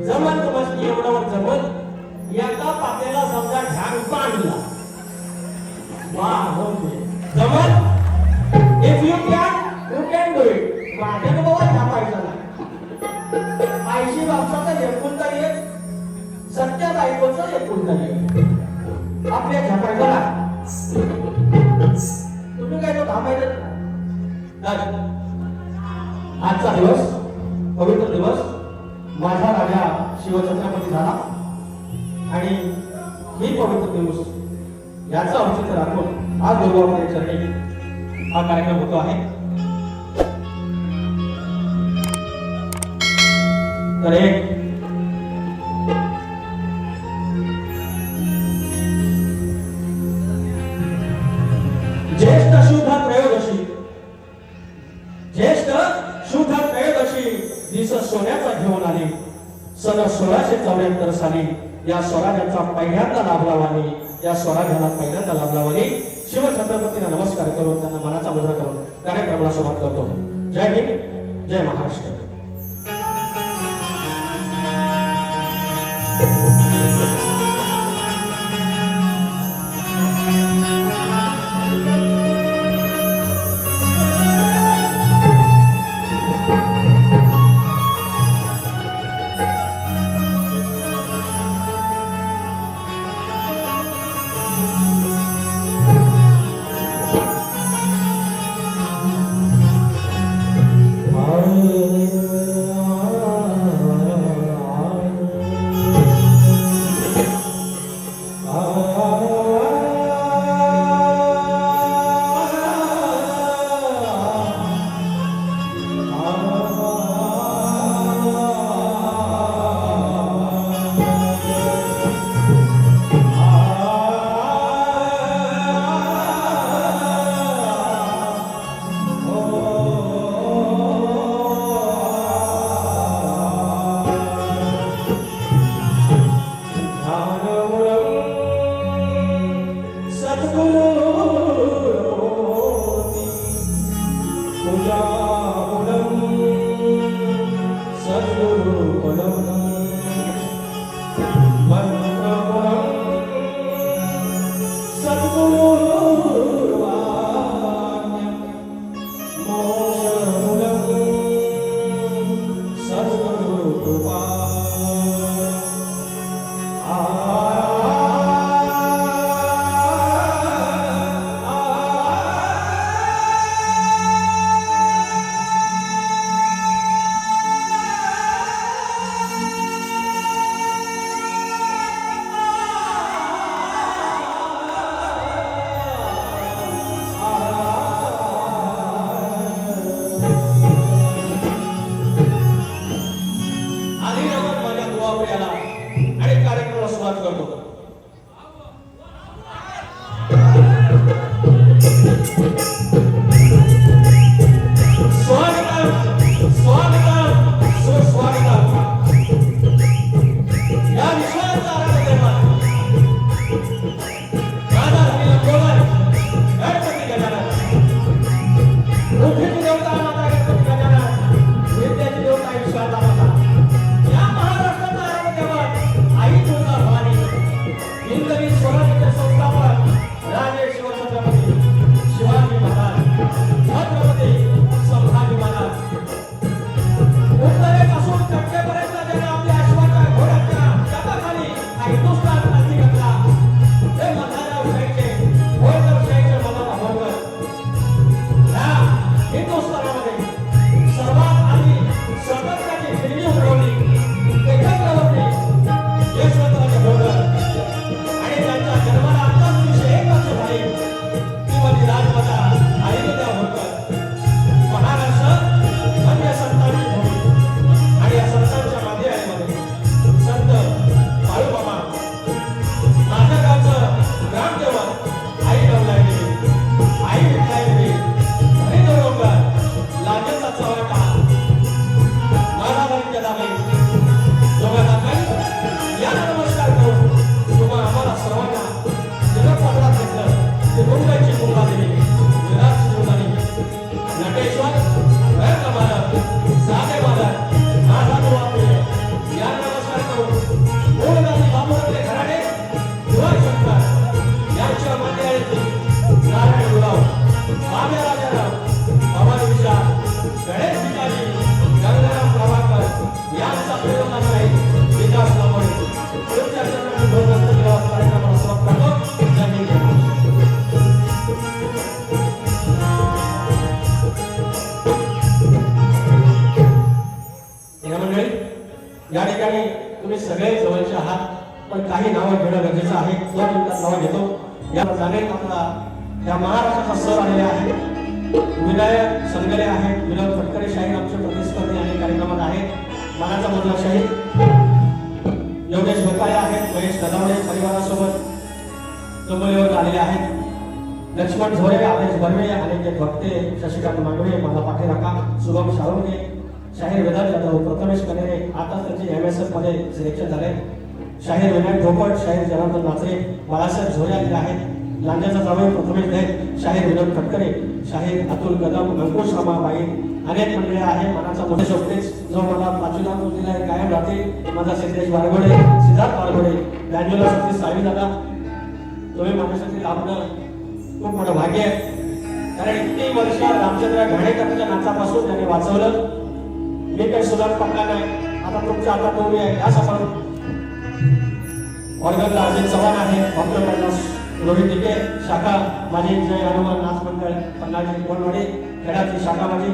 जमत मस्त एवढं जमत एका पात्याला समजा ढांग बांधला जमत if you can do it माझ्यानं बाबा ह्या पाहिजे आईशी बापसाचा एकूणता एक सत्या बायकोचा एकूणता एक आपल्या झपायला तुम्ही काय तो थांबायचं आजचा दिवस पवित्र दिवस माझा राजा शिवछत्रपती झाला आणि ही पवित्र दिवस याचा औचित्य राखून आज गुरुवार चरणी हा कार्यक्रम होतो आहे. तर एक ज्येष्ठ शुद्ध त्रयोदशी दिस सोन्याचा घेऊन आली सन 1674 साली या स्वराज्याचा पहिल्यांदा लाभ लावानी या स्वराज्याला पहिल्यांदा लाभ लावानी शिवछत्रपतींना नमस्कार करून त्यांना मनाचा मुद्रा करून कार्यक्रमाला सुरुवात करतो. जय हिंद जय महाराष्ट्र. या ठिकाणी तुम्ही सगळे जवळचे आहात, पण काही नावं घेणं गरजेचं आहे. 2 मिनिटात नावं घेतो. या जाणे आपला या महाराष्ट्राचा सर आलेले आहेत. विनायक संगले आहेत, विनोद फटकरे शाहीर आमचे प्रतिस्पर्धी अनेक कार्यक्रमात आहेत. मानाचा मुलगा शाहीर योगेश भोपाळे आहेत, महेश नदावडे परिवारासोबत डोंबिवलीवर आलेले आहेत. लक्ष्मण झोरे, आदेश बर्वे, अनेक भक्ते, शशिकांत मांगवे, मला पाठीराखा, शुभम शाळुंगे, शाहीर वेदांत जाधव, प्रथमेश कनेरे, आता त्यांचे MSF मध्ये सिलेक्शन झाले. शाहीर विनायक भोपट, शाहीर जनार्दन नाचरे, बाळासाहेब झोरे आलेले आहेत. लांजाचा जावई प्रथमेश देव, शाहीर विनोद फटकरे, शाहीर अतुल कदम, अंकुश रमाबाई, अनेक मंडळी आहे. मनाचा मोठे शोकेस जो मला 5वीला दिला आहे कायम राहते. माझा सिद्धेश वारगोडे, सिद्धार्थ वारगोडे, बँजोला सतीश सावी दादा, तुम्ही माझ्यासाठी लाभणं खूप मोठं भाग्य आहे. कारण इतकी वर्ष रामचंद्र घाणेकरांच्या नाचापासून त्यांनी वाचवलं. मी काही सुधार पडला नाही. आता तुमच्या हातात उभी आहे या सफर. ऑर्गनला अजित चव्हाण आहे, डॉक्टर कैलास रोहित टिके, शाखा माझी जय हनुमान नाच मंडळ पन्नाजी कोणवाडी, खेळाची शाखा माझी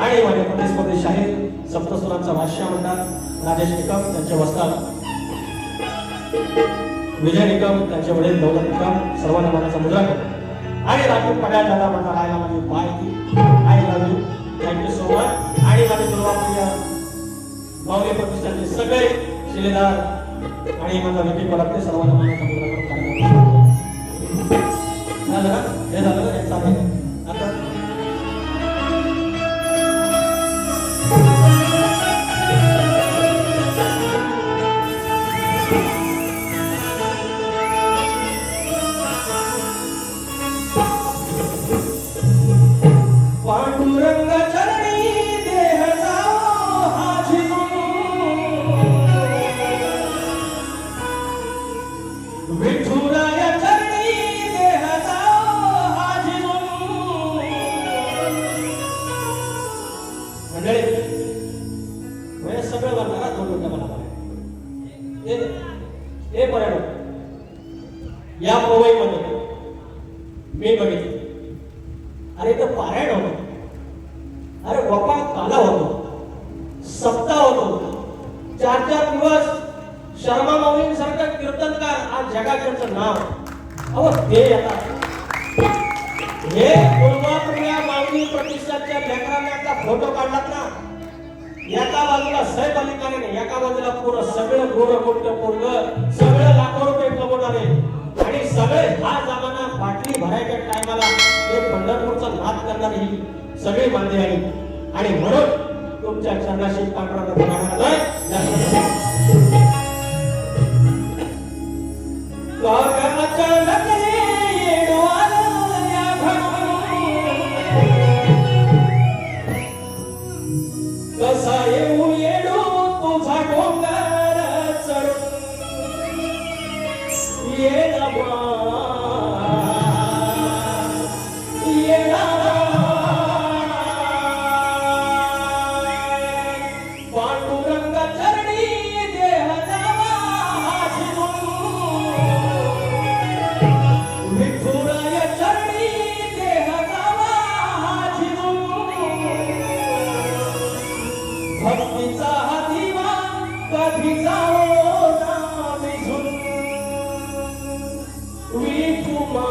आणि माझे प्रतिस्पर्धी शाहीर सप्तसुरांचा भाष्य मंडळ राजेश निकम, त्यांचे वस्ताद विजय निकम, त्यांचे वडील दौलत निकम, सर्वांना मनाचा मुद्रा करतो. आणि राजू पड्याल दादा माझा राहायला माझी माहिती I love you, thank you so much. आणि माझे दुर्वाप्रिय माऊली प्रतिष्ठानचे सगळे शिलेदार आणि माझा विकी पडते, सर्वांना मनाचा मुद्रा करून झालं ना, हे झालं ना, याचा आता या पवईमध्ये मी बघितलं. अरे तर पारायण होतो, अरे बापा काला होतो, सप्ताह होतो, 4-4 दिवस शर्मा माऊलींसारखा कीर्तनकार आज जगाचं नाव. अहो ते आता हे पूर्वापूर्व्या माऊली प्रतिष्ठानच्या लेकरांचा फोटो काढलात ना, एका बाजूला सैफ अली खान, एका बाजूला पूर्ण सगळं गोरं मोठं पोरग, सगळं लाखो रुपये कमवणारे आणि सगळे हा जमाना बाटली भरायच्या टायमाला हे पंढरपूरचा नाद करणारी ही सगळी मांदी आहे. आणि म्हणून तुमच्या चरणाशी पांढरा कसा येऊ येडू तुझा डोंगर चढून ये पांडुरंग चरणी देह जावा विठुराय चरणी देह जावा भक्तीचा दिवा कधी जाओ ना विझून विठुमा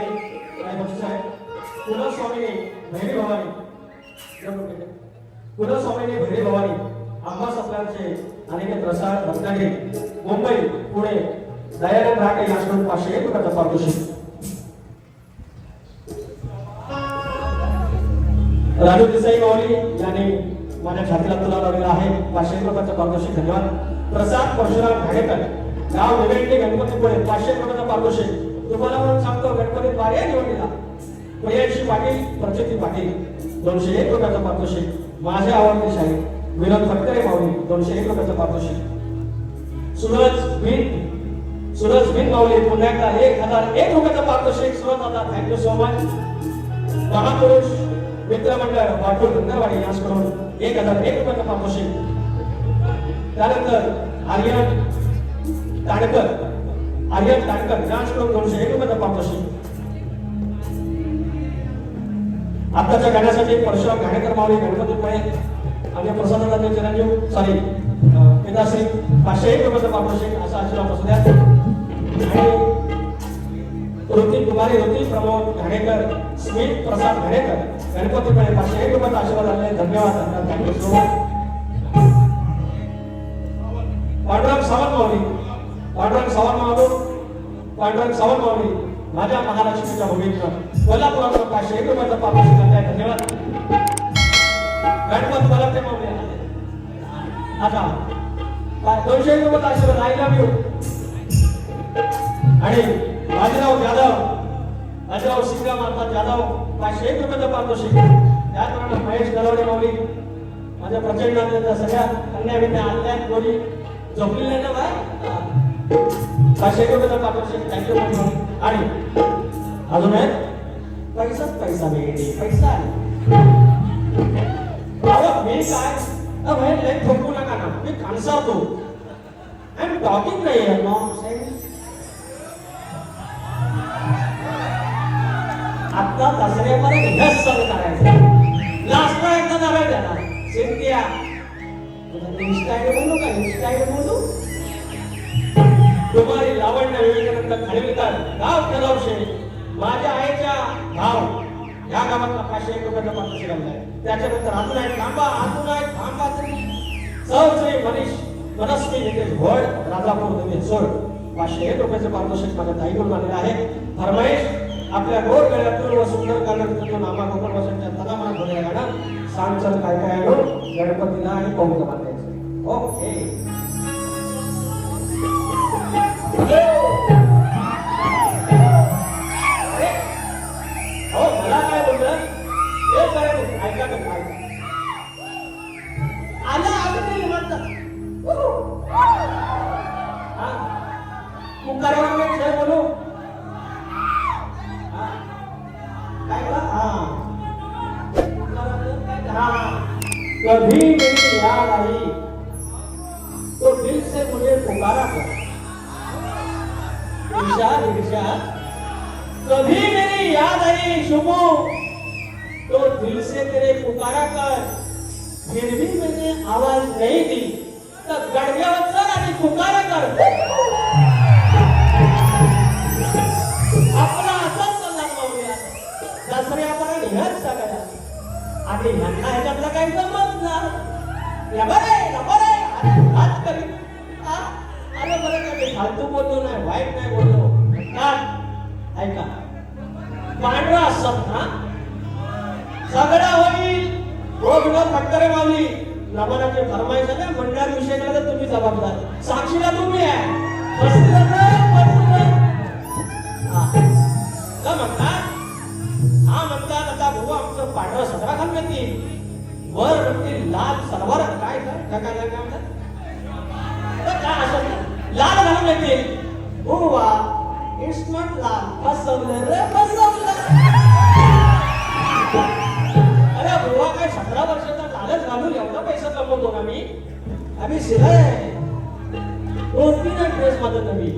काय बक्षीस आहे पुन्हा स्वामीने भैरी भवानी पुन्हा स्वामीने भैरी भवानी आंबा सप्लायरचे अनेक प्रसाद रत्नागिरी मुंबई पुणे दयानंद राटे यांच्याकडून 501 रुपयाचा पारितोषिक राजू देसाई माऊली यांनी माझ्या छातीला तुला लावलेला आहे 501 रुपयाचा पारितोषिक धन्यवाद प्रसाद परशुराम घाडेकर गाव निवेंटे गणपतीपुळे 500 रुपयाचा पारितोषिक तुम्हाला म्हणून सांगतो गणपती बाऱ्या निवडलेला प्रियांशी पाटील प्रचिती पाटील 201 रुपयाचा पारितोषिक माझे आवडते शाहीर विनोद फटकरे माऊली 201 रुपयाचा पारितोषिक सूरज बिन माऊली पुन्हा एकदा 1001 रुपयाचा पारितोषिक सूरज दादा थँक्यू सो मच महापुरुष मित्रमंडळ वाटूर गंगरवाडी यांच्याकडून 1001 रुपयाचा पारितोषिक त्यानंतर आर्यन ताडकर यांच्याकडून 201 रुपयाचा पारितोषिक आताच्या गाण्यासाठी परशुराम घाडेकर माऊली गणपतीपुळे आणि प्रसादाचे चिरंजीव सॉरी पिताश्री 501 रुपयाचा पारितोषिक असा आशीर्वाद असू द्या आणि ऋतिक कुमारी ऋतिक प्रमोद घाडेकर स्मित प्रसाद घाडेकर गणपतीपुळे 501 रुपयाचा आशीर्वाद आले धन्यवाद thank you so much Pandurang Sawant माऊली माझ्या महालक्ष्मीच्या भूमीतून कोल्हापुरातून 501 रुपयाचा पारितोषिक आहे धन्यवाद गणपत मला ते माऊली आता 201 रुपयाचा आशीर्वाद आय लव्ह यू आणि बाजीराव सिंगा माता जाधव 501 रुपयाचा पारितोषिक त्याचप्रमाणे महेश गलवडे माऊली माझ्या प्रचंड नात्याच्या सगळ्या कन्या विद्या आल्या गोरी झोपलेल्या ना बाय 501 रुपयाचा पारितोषिक थँक्यू आणि अजून आहे पैसाच पैसा मिळते पैसा मी काय लय ठोकू नका ना मी खानसावतो आय एम टॉकिंग नाही आहे आता दसऱ्यापर्यंत हेच सण करायचं लास्टला एकदा नव्हे त्याला सिंधिया बोलू का इंस्टाईल बोलू तुम्हाला लावण्य विवेकानंद खाडीलकर गाव केलवशे माझ्या आईच्या भाव या गावातला 501 रुपयाचा पारितोषिक आहे त्याच्यानंतर अजून आहे थांबा श्री मनस्वी नितेश घोड राजापूर नितेश सोड 501 रुपयाचे पारितोषिक माझ्या ताईकडून आलेले आहे फरमाईश आपल्या गोड गळ्यातून व सुंदर गाण्यातून आम्हा गोपाळ वसंतच्या तनामनात बोललेलं गाणं सांगचल काय काय आलो गणपतीला आणि पौंग बांधायचं ओके हो मला काय बोललं हे काय ऐका तर काय आलं ते म्हणतात मुकारावर मी खेळ बोलू काय का कभी मेरी याद आई तो दिल से मुझे पुकारा कर इरशाद कभी मेरी याद आई शुभो तो दिल से तेरे पुकारा कर फिर भी मैंने आवाज नहीं दी तो गडग्यावर चल आणि पुकारा कर आपला असंच चालला पाहूया दसऱ्यापर्यंत ह्याच सगळ्या आणि ह्यांना ह्याच्यातलं काही जमत नाही बरे हात करी अरे बरं का मी फालतू बोललो नाही वाईट नाही बोललो ऐका पांढरा असत ना सगळा होईल हो विनोद फटकरे माऊली लग्नाचे फरमाईश आहे मंडळात विषय केला तर तुम्ही जबाबदार साक्षीला तुम्ही आहे म्हणतात आता भाऊ आमचं पांढरा सदरा घालून येतील वर म्हणतील लाल सलवार काय काय काय असं लाल घालून येतील हो वा इट्स नॉट लाल फसवलं रे फसवलं अरे बुवा काय 17 वर्षाचा लालच घालून एवढा पैसा कमवतो ना मी आम्ही शिलाय 2-3 ड्रेस मध्ये नवी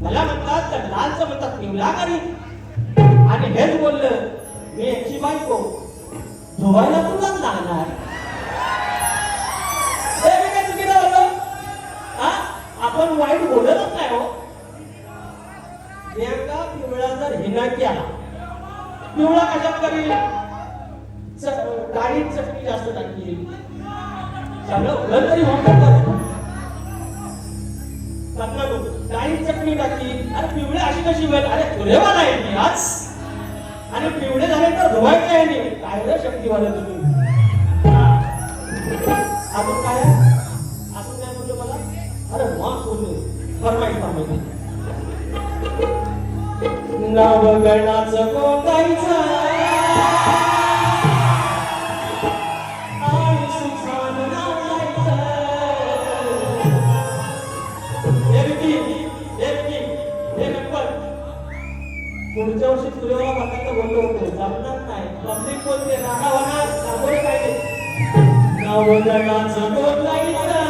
मला म्हणतात तर लालचं म्हणतात निवला करी आणि हेच बोललं मी यांची बायको धुवायला तुलाच लागणार मी काय चुकीचं बोललो आपण वाईट बोलतच नाही हो एका पिवळा जर हिना केला पिवळा कशात करेल? डाळीत चटणी जास्त टाकील. सगळं तरी डाळीत चटणी टाकली. अरे पिवळे अशी कशी वेळ? अरे तुरेवाला आहे मी आज. आणि पिवळे झाले तर धुवायचे आहे नाही. काय रे शक्तीवाले तुम्ही? अजून काय? अजून काय म्हणतो मला? अरे मग बोललो. फरमाईश फरमाईश. नवगणाचं गोंगाईचं आणि सुखान नाचायचं. हे गणपत पुढच्या वर्षी तुझ्याला बघायला बोललो होतो. जमणार नाही. पब्लिक बोलते राडा होणार. सामोरे काय नाही. नवगणाचं गोंगाईचं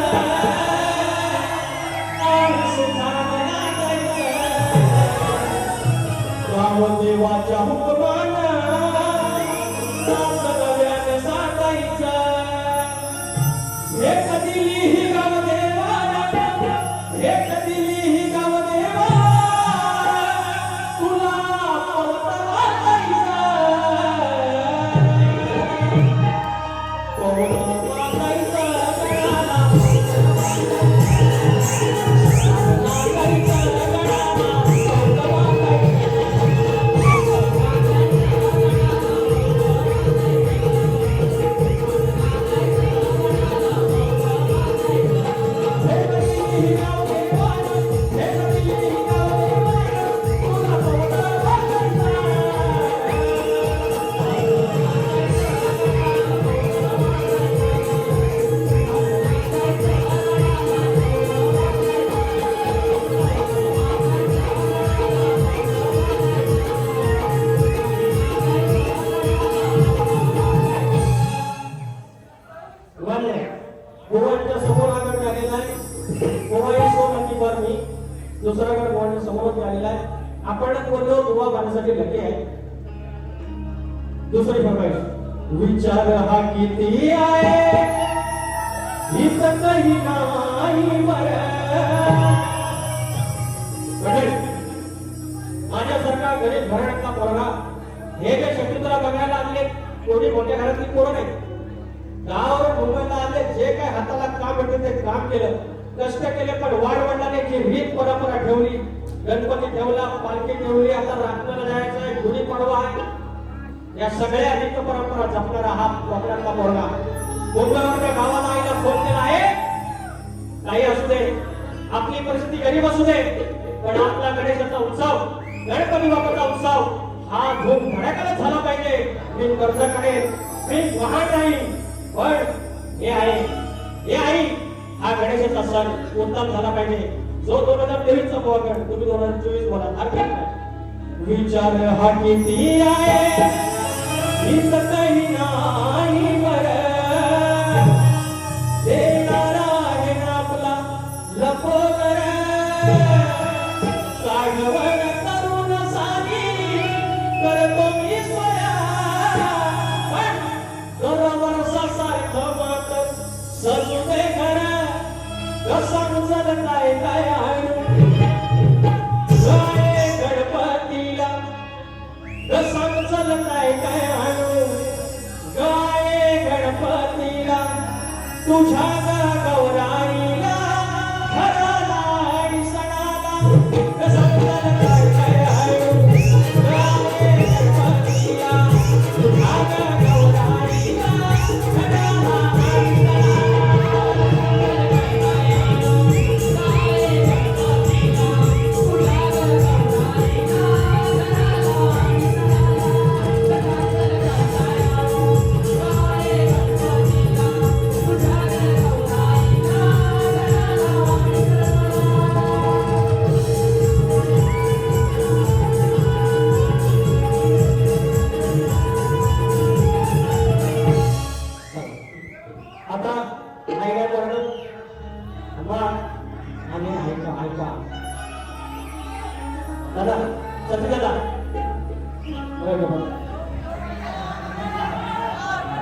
आणि सुखान देवाच्या हुकमानं सगळ्याने सांगायचं. हे कदिली ही गावदेवा, हे कदिली ही गावदेवा, तुला पवता वाटायचं. पवता वाटायचं गडाला, लागायचं गडाला, पवता वाटायचं. दुसरा गड गोवांच्या समोर आलेला आहे. आपणच बोललो दुवा बांधण्यासाठी लगे आहे. दुसरी फरमाईश. विचार हा किती आहे हित काही नाही बरं. माझ्यासारखा गणेश घराण्यातला पोरगा हे जे शकुंतला बघायला आले कोणी मोठ्या घरातली पोरं नाही. गावावर मुंबईला आले जे काय हाताला काम भेटलं ते काम केलं, कष्ट केले. पण वाडवडिलांनी जी रीत परंपरा ठेवली, गणपती ठेवला, पालखी ठेवली, आता राखणाला जायचं आहे, गुढीपाडवा आहे, या सगळ्या रीत परंपरा जपणारा हा कोकणातला पोरगा मुंबईवरच्या गावाला आईला फोन केला आहे. काही असू दे, आपली परिस्थिती गरीब असू दे, पण आपला गणेशाचा उत्सव, गणपती बाप्पाचा उत्सव हा धूम धडाक्यात झाला पाहिजे. मी कर्ज करेन, मी वाहन राहीन, पण हे आहे हा गणेशाचा सण उत्तम झाला पाहिजे. जो 2023 चा बोला, तुम्ही 2024 बोला, हरकत नाही. विचार हा किती आहे हित काही नाही बरं. देणारा आहे ना आपला लपोगर. सागवण तरुण सानी करतो मी स्वया, पण दरवर्षासारखं मात सजू दे घर. कसा मुजल काय काय आणू गाय गणपतीला, कसा मुजल काय काय आणू गाय गणपतीला, तुझ्या गौराईला घराला आणि सणाला. कसा मुजल काय काय आणू गाय गणपतीला, तुझ्या गौराईला घराला आणि सणाला. दादा सती दादा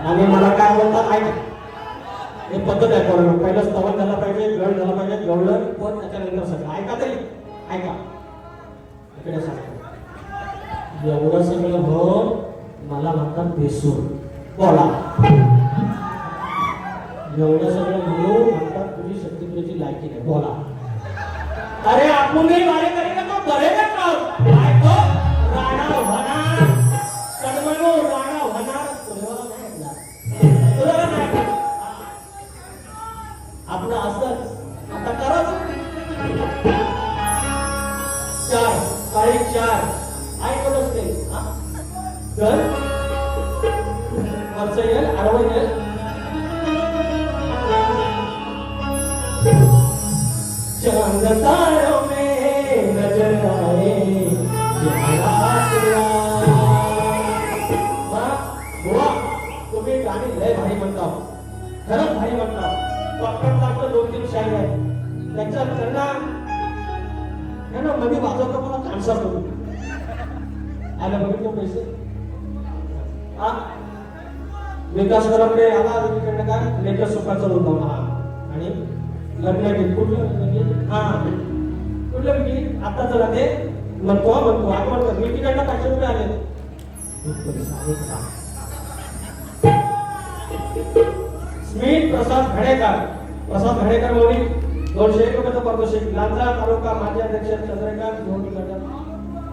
आणि मला काय बोलतात ऐक. हे पद्धत आहे पोरांनो, पहिलं स्तवन झाला पाहिजे, गळ झाला पाहिजे, गवळण पण त्याच्यानंतर सगळं. ऐका तरी ऐका, इकडे सांगतो एवढं सगळं हो मला म्हणतात बेसूर. बोला. एवढं सगळं मिळून म्हणतात तुझी शक्तीपुरीची लायकी नाही. बोला. अरे आपणही बारे करीन तो करेगा का? काय तो राणा होणार. कडमणू राणा होणार. तुला नाही म्हणणार. तुला नाही. आपलं असंच आता कराच. 4 4:30 ऐकतच नाही. तर वरचं येईल आडवं येईल. चांद तारों में नजर आए बुवा तुम्ही गाणी लय भारी म्हणता. खरंच भारी म्हणता. पक्कड 2-3 शायरी आहेत त्यांच्या त्यांना मध्ये वाजवतो मला कानसा करू आलं बघितलं पैसे. विकास करपडे आला तिकडनं काय लेकर सुखाचा होता. आणि लग्न गीत कुठलं गीत? कुठलं गीत? आता जरा ते म्हणतो आपण मी तिकडनं 500 रुपये आले. स्मित प्रसाद घडेकर मोरी 201 रुपयाचा पारितोषिक. लांजा तालुका माजी अध्यक्ष चंद्रकांत धोंडी.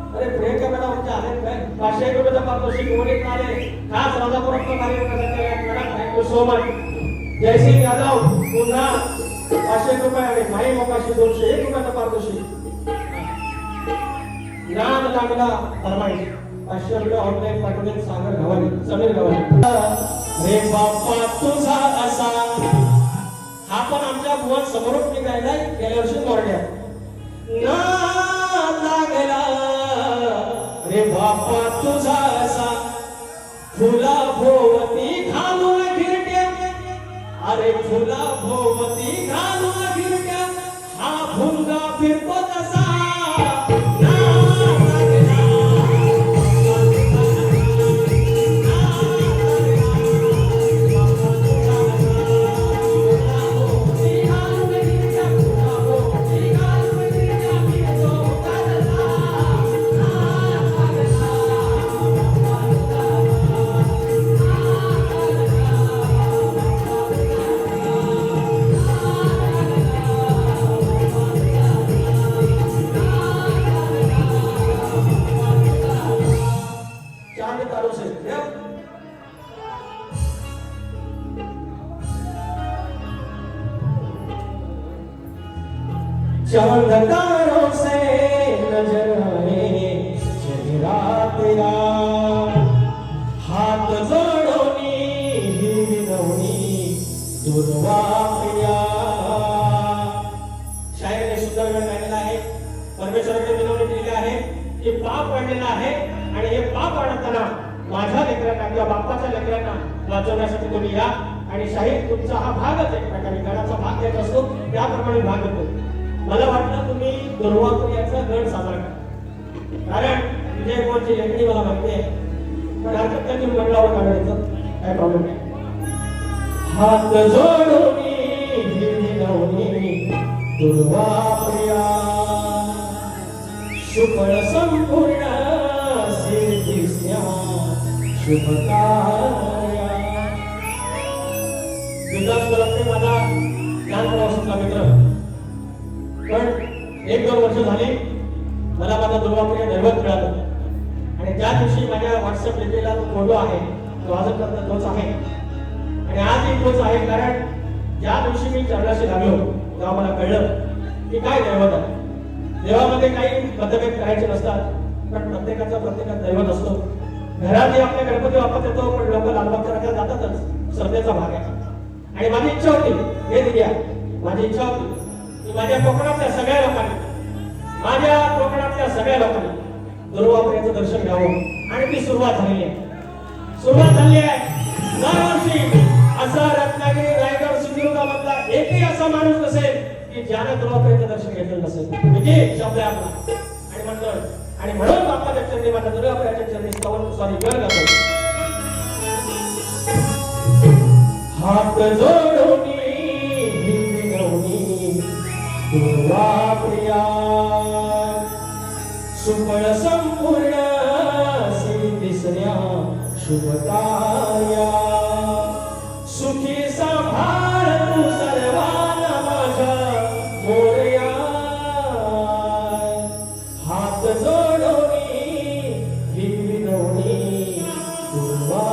अरे प्रियंका मॅडम आमच्या आले काय 501 रुपयाचा पारितोषिक मोरी आले. खास राजापूरचा कार्यक्रम. Thank you so much. Jaysingh Yadav पुन्हा 500 रुपये आणि माई मोकाशी 201 रुपयाचा पारितोषिक. नाम लागला फरमाईश 500 रुपये ऑनलाईन पाठवले. सागर गव्हाणे समीर गव्हाणे. रे बाप्पा तुझा असा हा पण आमच्या बुवा समोरच मी गायलाय गेल्या वर्षी मोरड्यात. ना लागला रे बाप्पा तुझा असा फुला भोवती घालून गिरट्या. अरे फुला भोवती घालून गिरट्या हा भुंगा फिरतो तसा. चांद तारों से नजर आए चेहरा तेरा. हात जोडोनी हिरवणी दुर्वा प्रिया. शायरीने सुंदर वेळ गायलेला आहे. परमेश्वराने विनवणी केलेली आहे की पाप वाढलेला आहे आणि हे पाप वाढताना माझ्या लेकरांना किंवा बाप्पाच्या लेकरांना वाचवण्यासाठी तुम्ही या. आणि शाहीर तुमचा हा भागच एक प्रकारे गणाचा भाग देत असतो त्याप्रमाणे भाग होतो. मला वाटलं तुम्ही दुर्वापुर्याचा गण साजरा करा कारण विजय कोणची लेखणी मला माहिती आहे. पण हरकत नाही तुम्ही मंडळावर काढायचं काय प्रॉब्लेम नाही. हात जोडोनी हिरवणी दुर्वापुर्या शुभळ संपूर्ण सिद्धिस्या शुभकार्या. विकास करपडे माझा लहानपणापासूनचा मित्र. पण 1-2 वर्ष झाली मला माझा दुर्वापुर्या दैवत मिळालं. आणि ज्या दिवशी माझ्या व्हॉट्सअप लिपीला तो फोटो आहे तो आजपर्यंत तोच आहे. आणि आजही तोच आहे कारण ज्या दिवशी मी चरणाशी लागलो तेव्हा मला कळलं की काय दैवत आहे. देवामध्ये काही मतभेद करायचे नसतात पण प्रत्येकाचा दैवत असतो. घरातही आपल्या गणपती बाप्पा येतो पण लोक लालबागच्या राजा जातातच. श्रद्धेचा भाग आहे. आणि माझी इच्छा होती हे दिल्या माझी इच्छा होती माझ्या कोकणातल्या सगळ्या लोकांनी दुर्वापुर्याचं दर्शन घ्यावं. आणि ती सुरुवात झाली आहे. दरवर्षी असा रत्नागिरी रायगड सिंधुदुर्गामधला एकही असा माणूस नसेल की ज्याने दुर्वापुर्याचं दर्शन घेतलेलं नसेल. म्हणजे शब्द आहे आपला आणि मंडळ. आणि म्हणून बाप्पाच्या चरणी माझ्या दुर्वापुर्याच्या चरणी गण गातो. हात जोडोनी दुर्वापुर्या सुफळ संपूर्ण सिद्धिस्या शुभकार्या सुखी सांभाळ तू सर्वांना माझ्या मोरया हात जोडोनी ही विनवणी तुला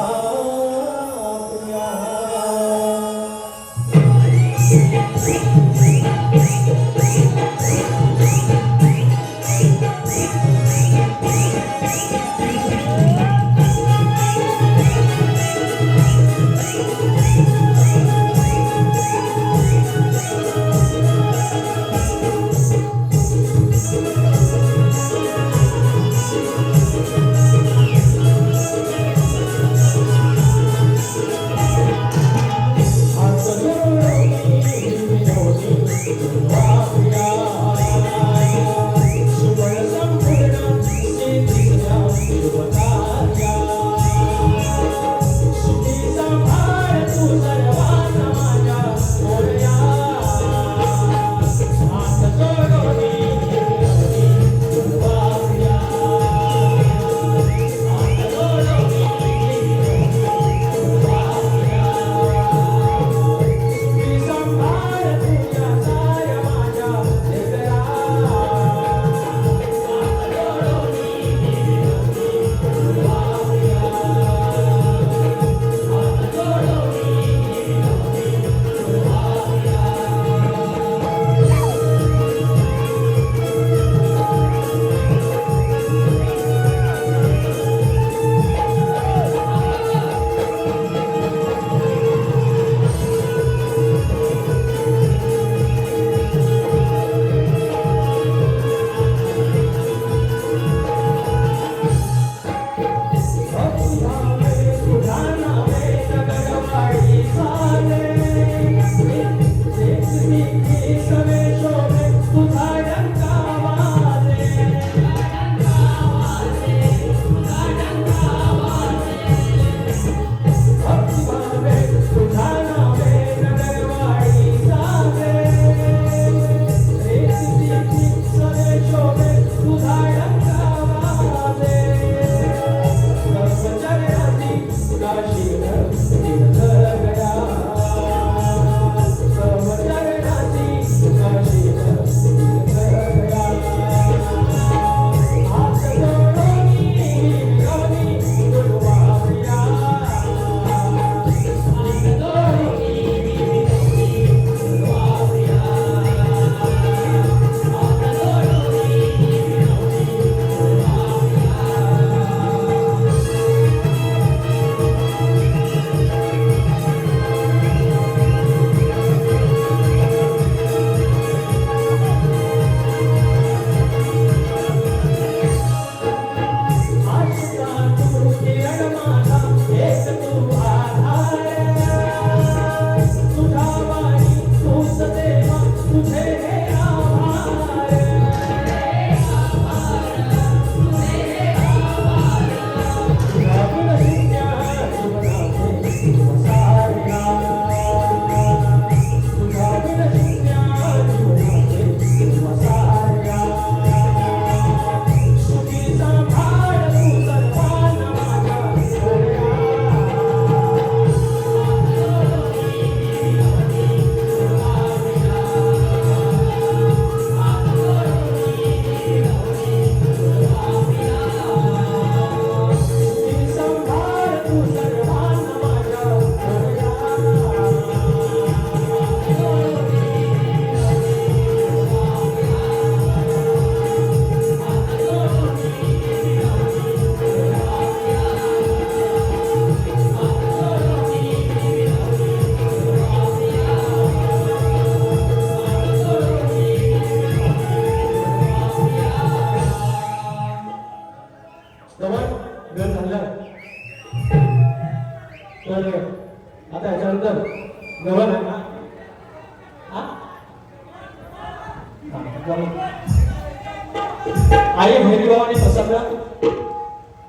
आई भैरी भावानी प्रसन्न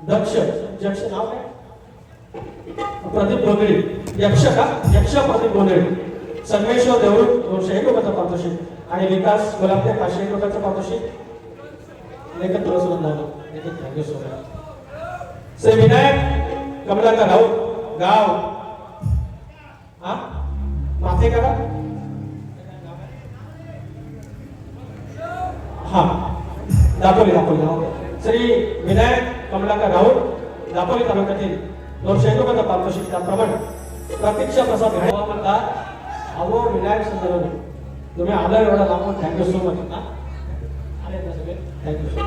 दक्ष यक्ष नाव काय प्रदीप गोंधळी यक्ष का यक्ष प्रदीप गोंधळी संगमेश्वर देवरुख 201 रुपयाचा पारितोषिक आणि विकास गुलाबते 501 रुपयाचा पारितोषिक लेखक तुला सुद्धा नाव लेखक thank you so much Shri Vinayak Kamalakar Raut गाव हा माथे करा हा दापोली श्री विनायक कमलाकर राऊत दापोली तालुक्यातील 200 रुपयाचा पारितोषिक त्याप्रमाणे प्रतीक्षा प्रसाद घाडवा म्हणतात अहो विनायक संदर्भ तुम्ही आला एवढा लांबून थँक्यू सो मच हा आले ना सगळे थँक्यू सो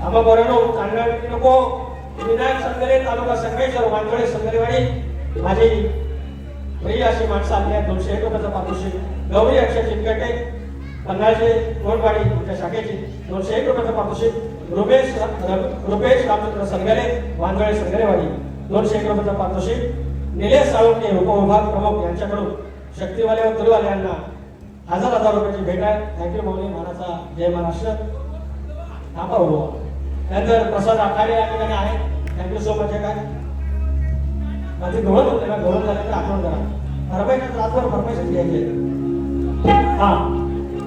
आम्हा बरोबर चांगल्या नको विनायक संगरे तालुका संगमेश्वर वांजोळे संगरेवाडी माझी प्रिय अशी माणसं आपल्या 201 रुपयाचा पारितोषिक गौरी अक्षय चिंकटे पन्हाळचे कोणवाडी आमच्या शाखेची 201 रुपयाचा पारितोषिक रुपेश रामचंद्र संगरे वांजोळे संगरेवाडी 201 रुपयाचा पारितोषिक निलेश साळुंके उपविभाग प्रमुख यांच्याकडून शक्तीवाले व तुरीवाले यांना 1000 रुपयाची भेट आहे थँक्यू मौली महाराजा जय महाराष्ट्र थांबा हो त्यानंतर प्रसाद आखाडे या ठिकाणी आहे थँक्यू सो मच काय माझे गवळ होते ना गवळ झाले तर आठवण करा फरमाईश रातभर फरमाईश घ्यायचे हा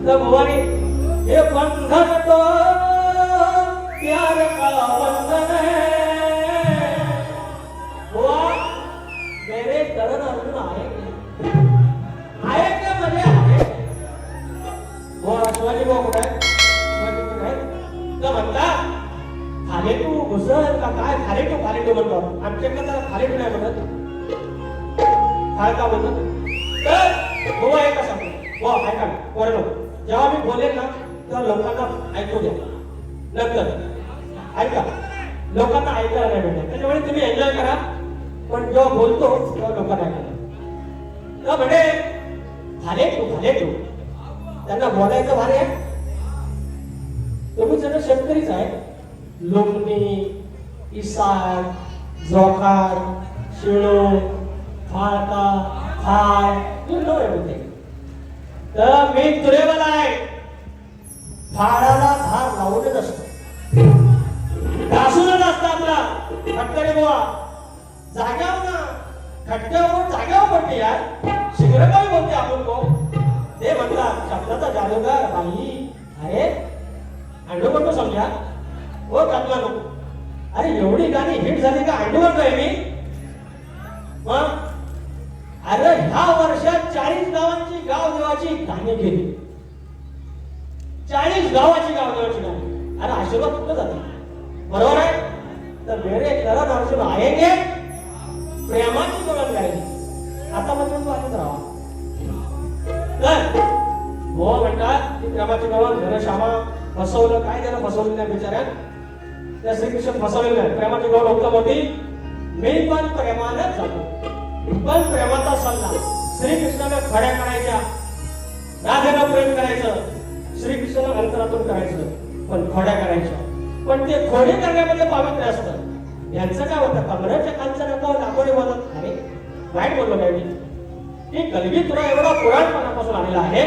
तर भवानी हे बंधन तो प्यार का बंधन है हुआ मेरे करण अर्जुन आहे क्या म्हणजे आहे वो शिवाजी भाऊ कुठे आहे शिवाजी कुठे आहे तर म्हणता खाले तू घुसळ का काय खाले तू म्हणतो आमच्याकडे तर खाले तू नाही म्हणत काय का म्हणतो तर हो आहे का सांगतो हो ऐका पोरनो जेव्हा मी बोलेन ना तर लोकांना ऐकू द्या नंतर ऐका लोकांना ऐकायला नाही भेटत त्याच्यामुळे तुम्ही एन्जॉय करा पण जेव्हा बोलतो तेव्हा लोकांना ऐकायला तर म्हणजे खाले तू त्यांना बोलायचं भारी आहे तुम्ही सगळं शेतकरीच आहे लोमणी इसार जोखार शिळो फाळका थाय यू नो एव्हरीथिंग तर मी तुरेवाला आहे फाळाला धार लावूनच असतो घासूनच असतं आपला खटकरे बुवा जाग्यावर ना खटक्यावर जाग्यावर पडते यार शिखर काही बोलते आपण को ते म्हणतात शब्दाचा जादूगार बाई अरे अंडू म्हणतो समजा हो कातला नको अरे एवढी गाणी हिट झाली का अंडू म्हणतोय मी मग अरे ह्या वर्षात 40 गावांची गाव देवाची गाणी केली 40 गावाची गाव देवाची गाणी अरे आशीर्वाद कुठं जाते बरोबर आहे तर मेरे करण अर्जुन आएंगे प्रेमाची बोलत गायली आता म्हणजे तू आजच राहा तर हो म्हणतात की प्रेमाची बोलत घनश्यामा फसवलं काय त्याला फसवलं नाही बिचाऱ्या त्या श्रीकृष्ण फसवलेलं नाही प्रेमाची गौर उत्तम होती मी पण प्रेमानच जातो पण प्रेमाचा सल्ला श्रीकृष्णाला खड्या करायच्या राधेला प्रेम करायचं श्रीकृष्णाला अंतरातून करायचं पण खोड्या करायच्या पण ते खोडे करण्यामध्ये पावित्र्य असतं यांचं काय होतं कमरेच्या खालचं नको दाखवणे बोलत अरे वाईट बोललो काय मी की कलगी तुला एवढा पुराणपणापासून आलेला आहे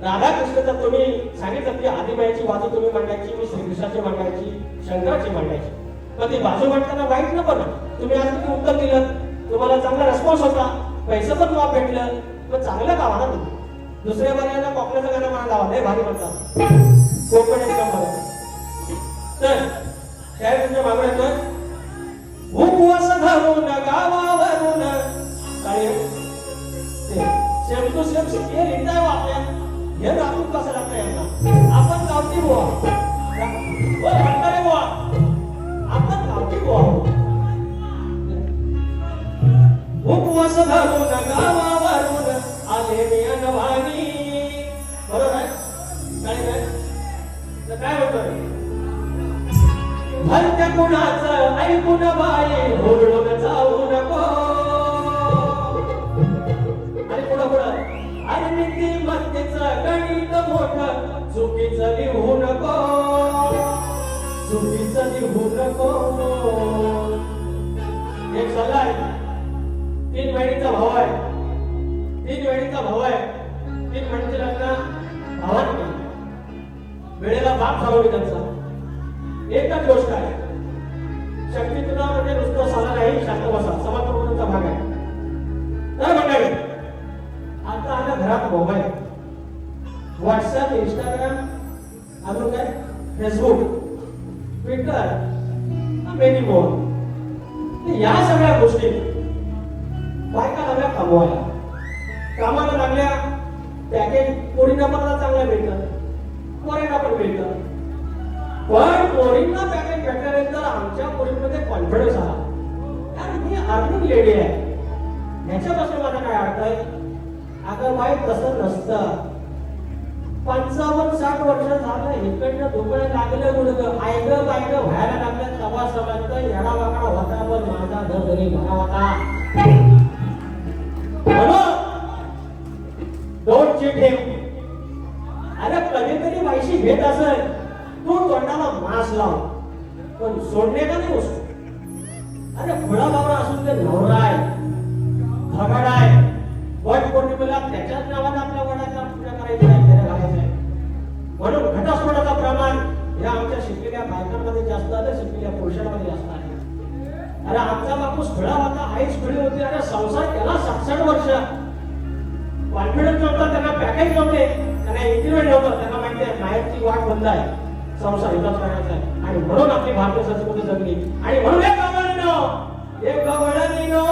राधाकृष्ण तर तुम्ही सांगितलं की आदिबाईची बाजू तुम्ही मांडायची मी श्रीकृष्णाची मांडायची शंकराची मांडायची पण ती बाजू मांडताना वाईट नको ना तुम्ही आज किती उत्तर दिलं तुम्हाला चांगला रिस्पॉन्स होता पैसे पण माफ भेटलं पण चांगलं गावा ना तुम्ही दुसऱ्या बऱ्याला कोकणाचं गाणं म्हणा लावा लय भारी म्हणतात कोकण एकदम बरं तर काय तुमच्या मागण्या येतोय उपवास धरून गावावरून काय सेम टू सेम हे लिहिताय आपल्या हे राखून कसं लागतं यांना आपण गावठी बुवा म्हणणारे बुवा आपण गावठी बुवा उपवास धरून गावावरून आले मी अनवाणी बरोबर आहे काय म्हणतोय भलत्या कुणाचं ऐकून बाई ओरडून जाऊ नको आणि पुढं अरे नीतिमत्तेचं गणित मोठं चुकीचं लिहू नको एक सल्ला आहे 3 बहिणीचा भाऊ आहे 3 बहिणीचा भाऊ आहे 3 बहिणीचे लग्न भावाने वेळेला बाप ठरवली त्यांचा एकच गोष्ट आहे शक्ती तुला म्हणजे नुसतं साला नाही शांत बसा समाजप्रबोधनाचा भाग आहे तर मंडळी आता आल्या घरात मोबाईल व्हॉट्सअप इंस्टाग्राम अजून काय फेसबुक ट्विटर मेरीगोल्ड या सगळ्या गोष्टी बायका लागल्या कमवायला, कामाला लागल्या, पॅकेज पोरींना पण चांगल्या मिळतात, पोरींना पण मिळतात. पण पोरींना पॅकेज भेटल्यानंतर आमच्या पोरींमध्ये कॉन्फिडन्स आला, यार मी अर्निंग लेडी आहे, ह्याच्यापासून माझा काय अर्थ आहे. अगं बाई तसं नसतं. 55-60 वर्ष झालं इकडनं दुबळं लागलं गुडगं, आयगं बायगं व्हायला लागलं, तवा समजतं येडा वाकडा होता, पण माझा घर घरी भरा होता. म्हणून डोंट चीट हिम. अरे कधीतरी बाईशी भेट असेल, तू तोंडाला मास लाव, पण सोडणे का नाही वस्तू. अरे खुळा बाबा असून ते नवरा आहे, धगड आहे, वट पौर्णिमेला त्याच्याच नावाने आपल्या वडाचा पूजा करायची आहे, फेऱ्या घालायचं आहे. म्हणून घटस्फोटाचं प्रमाण या आमच्या शिकलेल्या बायकांमध्ये जास्त आहे, शिकलेल्या पुरुषांमध्ये जास्त आहे. अरे आमचा बापूस खुळा होता, आईच खुळी होती, अरे संसार केला 67 वर्ष. कॉन्फिडन्स नव्हता, त्यांना पॅकेज नव्हते, त्यांना इन्क्रिमेंट नव्हतं, त्यांना माहिती आहे माहेरची वाट बंद आहे, संसार इथंच करायचा आहे. आणि म्हणून आपली भारतीय संस्कृती जगली. आणि म्हणून एक गवळणीनो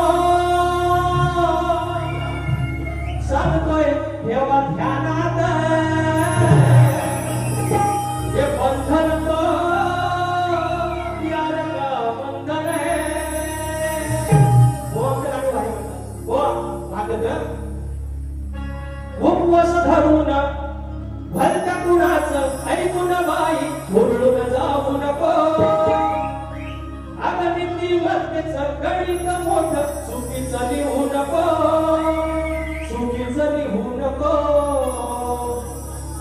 सांगतोय ठेवा ध्यानात, हे बंधन तो यार का बंधन है. उपवास धरून भलत्या कुणाचं ऐकून बाई हुरळून जाऊ नको. अगं नीतिमत्तेचं गणित मोठं चुकीचं लिहू नको, चुकीचं लिहू नको.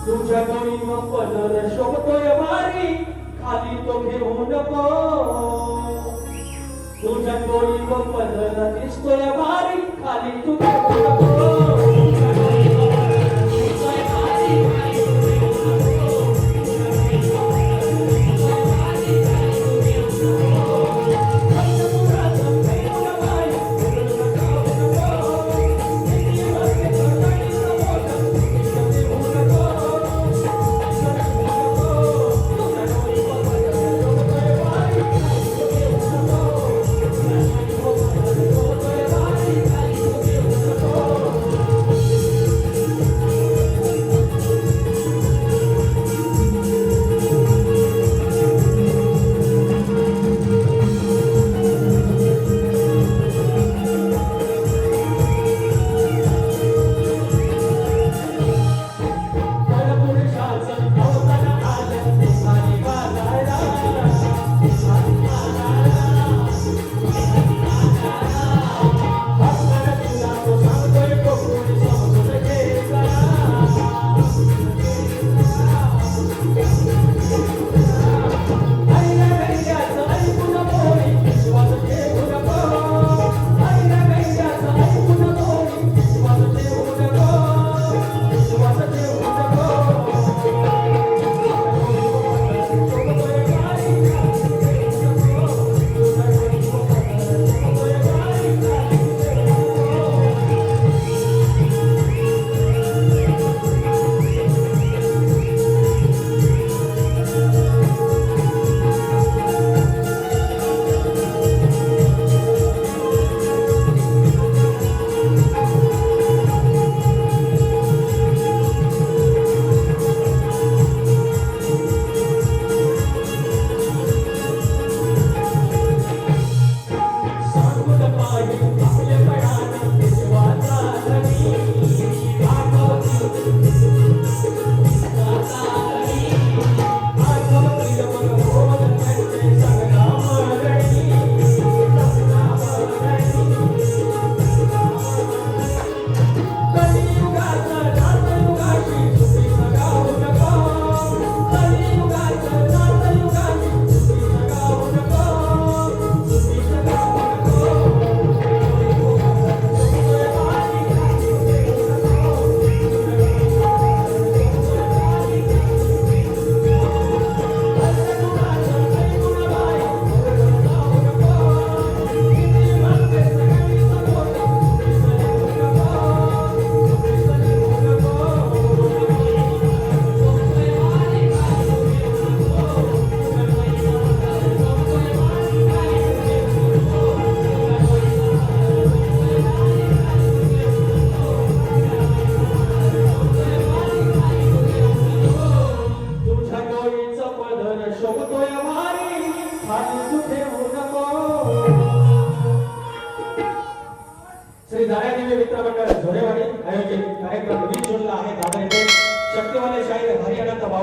तुझ्या डोळी मग पदर शोभतोय वारी, खाली तो घेऊ नको. तुझ्या डोळी मग पदर दिसतोय वारी, खाली तू घेऊ नको.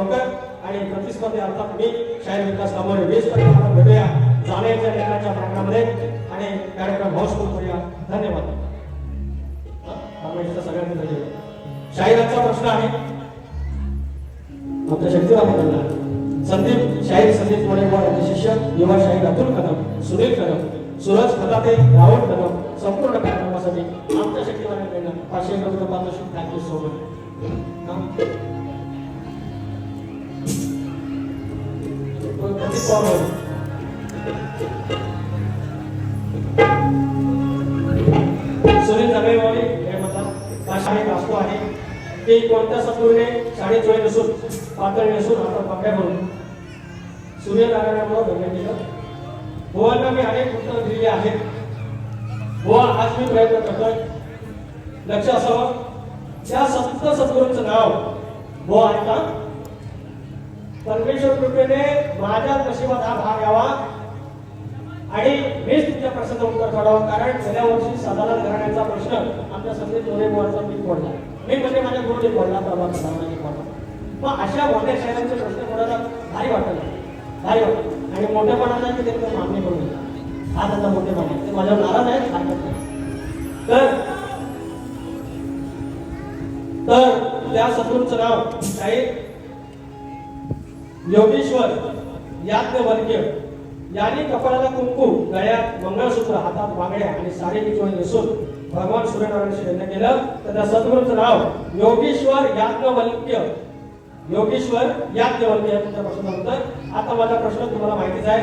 गावकर आणि प्रतिस्पर्धी अर्थात मी शाहीर विकास कामोरे 20 तारखेला आपण भेटूया जाण्याच्या लेखनाच्या कार्यक्रमामध्ये आणि कार्यक्रम हाऊसफुल करूया. धन्यवाद. सगळ्यांनी धन्यवाद. शाहिरांचा प्रश्न आहे आमच्या शक्तिरामांना. संदीप शाहीर संदीप मोडेगाव यांचे शिष्य युवा शाहीर अतुल कदम, सुनील कदम, सूरज खताते, राहुल कदम संपूर्ण कार्यक्रमासाठी आमच्या शक्तिवानांकडनं 500 रुपये पारितोषिक. Thank you so much. Sunil Jamewali हे म्हणतात हा शाळेत असतो आहे की कोणत्या सद्गुरूने शाळेत जॉईन नसून पातळी नसून आता बांगड्या भरून सूर्यनारायणामुळे भजन केलं. बुवांना मी अनेक उत्तर दिलेली आहेत. बुवा आज मी प्रयत्न करतोय लक्ष असावं त्या संत सद्गुरूंचं नाव बुवा ऐका. परमेश्वर कृपेने माझ्या नशिबात हा भाग यावा आणि मीच तुमच्या प्रश्नाचं उत्तर काढावं. कारण गेल्या वर्षी साधारण घराण्याचा प्रश्न आमच्या संदीप मोरे बुवांचा मी पडला. मी म्हणजे माझ्या गुरुजी पडला, प्रभात सामाजिक पडला. मग अशा मोठ्या शहरांचे प्रश्न कोणाला भारी वाटत आणि मोठेपणाला की ते मागणी करून हा त्यांचा मोठेपणा आहे. ते माझ्यावर नाराज आहेत हरकत नाही. तर त्या सद्गुरूंचं नाव शाहीर योगेश्वर याज्ञवल्क्य यांनी कपाळाला कुंकू, गळ्यात मंगळसूत्र, हातात बांगड्या आणि साडीची चोळी नेसून भगवान सूर्यनारायणाशी यज्ञ केलं. तर त्या सद्गुरूंचं नाव योगेश्वर याज्ञवल्क्य. योगेश्वर याज्ञवल्क्य तुमच्या प्रश्नाचं उत्तर. आता माझा प्रश्न तुम्हाला माहितीच आहे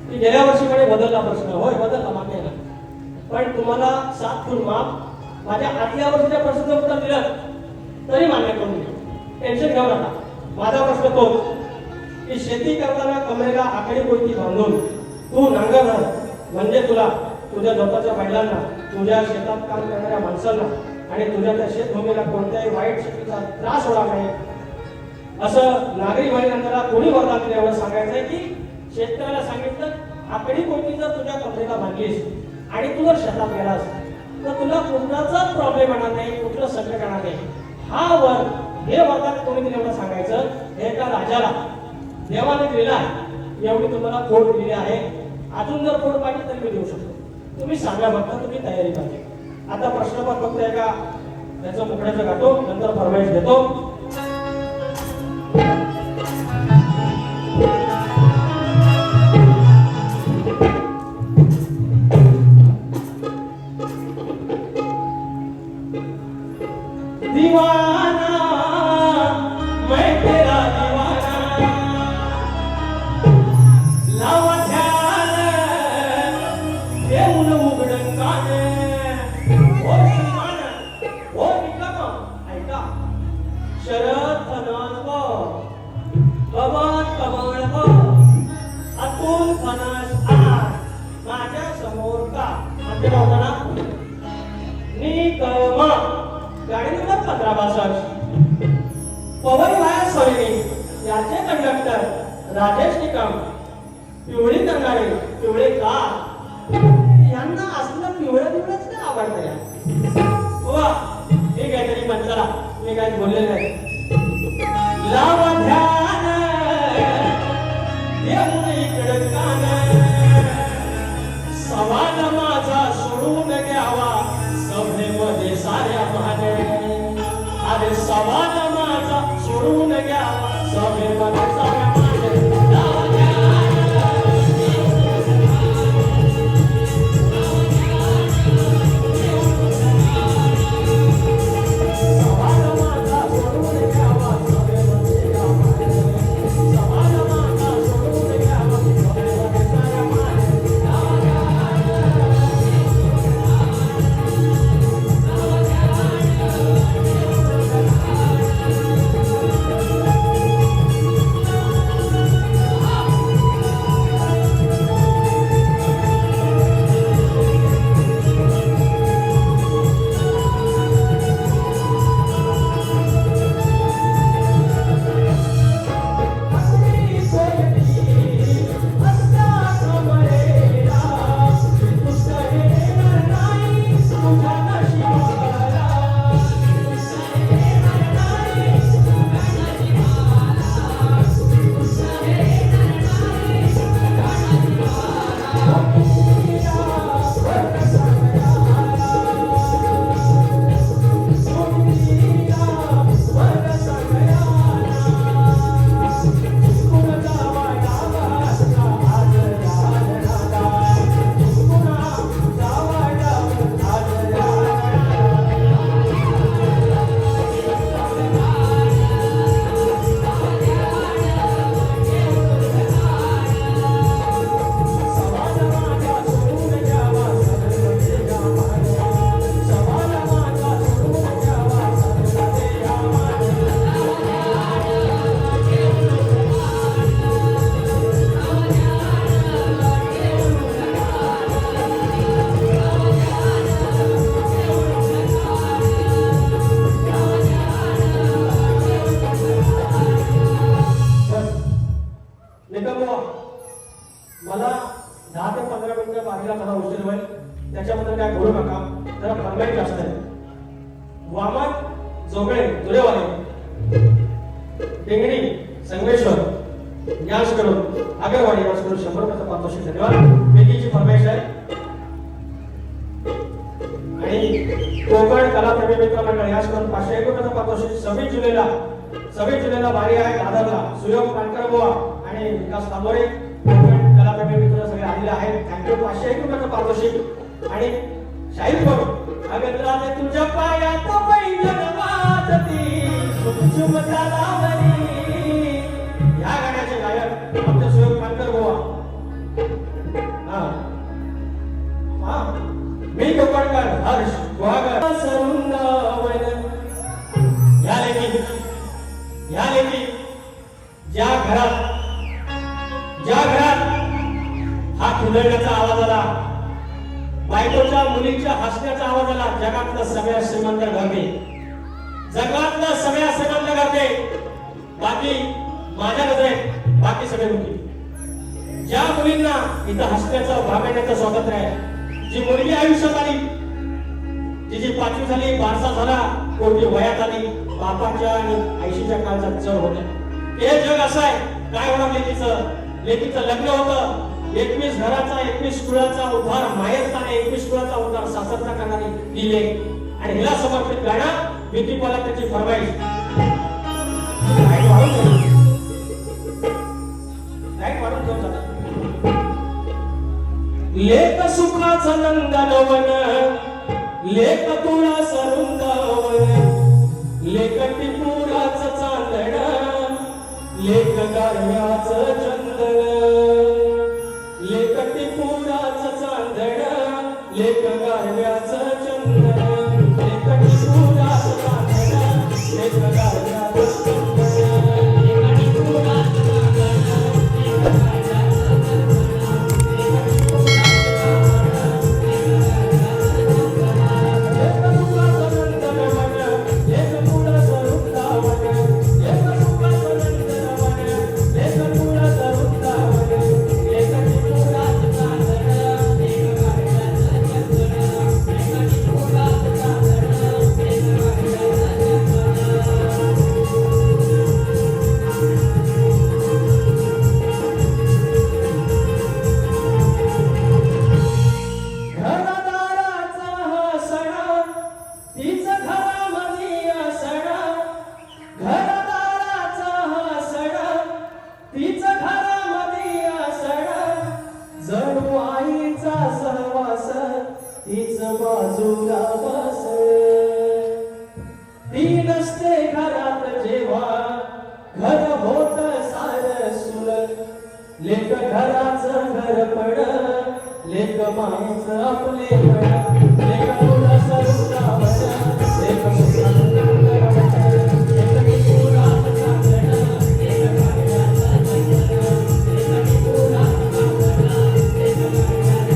की गेल्या वर्षीकडे बदलला प्रश्न. होय बदलला, मान्य आहे ना. पण तुम्हाला 7 फूट माप माझ्या आदल्या वर्षीच्या प्रश्नाचं उत्तर दिलं तरी मान्य करून दिलं. टेन्शन घेऊ नका. माझा प्रश्न तोच की शेती करताना कमरेला आकडी कोयती बांधून तू नांगरणार म्हणजे तुला तुझ्या स्वतःच्या बैलांना, तुझ्या शेतात काम करणाऱ्या माणसांना आणि तुझ्या त्या शेतभूमीला कोणत्याही वाईट शक्तीचा त्रास होणार नाही असं नागरिक महिलांना कोणी वरदान दिलं. एवढं सांगायचंय की शेतकऱ्याला सांगितलं आकडी कोयती जर तुझ्या कमरेला बांधलीस आणि तू जर शेतात गेलास तर तुला कुठलाच प्रॉब्लेम येणार नाही, कुठलं संकट येणार नाही. हा वर हे वरदान कोणी दिलं एवढं सांगायचं. हे एका राजाला देवाने दिलेला आहे. एवढी तुम्हाला कोड दिलेली आहे. अजून जर कोड पाहिजे तरी मी देऊ शकतो. तुम्ही सांगा बघता, तुम्ही तयारी पाहिजे. आता प्रश्न पण फक्त एका त्याचं मुकड्याचं गाठो, नंतर फरमाईश घेतो. दीवाना मैं तेरा दीवाना लावा ध्यान देऊन उघडन कान ओ श्रीमान ओ निकम ऐका. शरद फणस कमळ कमळ अतुल फणस माझ्या समोर का माझ्या नावाला निकम गाडी नंबर 1562 पवन वाया सोयनी याचे कंडक्टर राजेश निकम. पिवळी करणारे पिवळे का यांना असलं पिवळंच नाही आवडतं या. वा हे काहीतरी म्हणताना मी काही बोललेलं नाही. लावा ध्यान येऊन इकडं कान सवाल माझा सोडून घ्यावा सभेमध्ये साऱ्या पाहणे. अरे सवाल माझा सोडून घ्यावा सभेमध्ये साऱ्या पाहणे. सवाल माझा सोडून 10 ते 15 मिनिटं बारीला थोडा उशीर होईल, त्याच्याबद्दल काय बोलू नका, जरा फरमाईश जास्त आहे. वामन जोगळे तुरेवाले, टेंगणी संगमेश्वर याच करून आगरवाडी याच करून 100 रुपयाचा पारितोषिक. धन्यवाद. बेटीची फरमाईश आहे. आणि कोकण कलाप्रेमी मित्र मंडळ याच करून 501 रुपयाचा पारितोषिक. 26 जुलैला बारी आहे दादरला. सुयोग पानकर बुवा आणि विकास तांबोरे कोकण कलाप्रेमी मित्र सगळे आलेले आहेत. थँक्यू. 501 रुपयाचा पारितोषिक. आणि शाहीर करून अगत्राने तुझ्या पायात पैंजण वाजती सुमसुम तालावरी. या गाण्याचे गायक आमचे सुयोग पानकर बुवा. हा मी कोकणकर हर्ष गुहागर सरुंदावन. या लेखी ज्या घरात हा खिदळण्याचा आवाज आला, बायकोच्या मुलीच्या हसण्याचा आवाज आला, जगातलं सगळ्या श्रीमंत घरते, जगातलं सगळ्या श्रीमंत घरते. बाकी माझ्या नजरेत बाकी सगळे मुली. ज्या मुलींना इथं हसण्याचं भागण्याचं स्वातंत्र्य आहे, जी मुलगी आयुष्यात आली, तिची 5वी झाली, बारसा झाला, कोणती वयात आली, बापाच्या आणि आईशीच्या काळचा चढ होते. हे जग असं आहे. काय होणार लेकीचं लग्न होतं. 21 घराचा 21 कुळाचा उद्धार माहेरचाने, 21 कुळाचा उद्धार सासरचा करणारी दिले. आणि हिला समर्पित गाणं भीती पाला त्याची फरमाईश. लेख सुखाचं नंदनवन, लेख तुळा सरुंदावन, लेख टिपुराचं चांदण, लेख गारव्याचं चंदन, लेख टिपुराचं चांदण, लेख गारव्याचं चंदन, लेख टिपुराचं चांदण, लेख गारव्याचं चंदन, लेख टिपुराचं चांदण. बाजूला बस ती नसते घरात जेव्हा घर होत सार सुल. लेक घराचं घर पड, लेक मायेचं आपले पड, लेक तुला सरुंदावन, लेक सुखाचं नंदनवन, लेक टिपुराचं चांदण, लेक गारव्याचं चंदन, लेक टिपुराचं चांदण, लेक गारव्याचं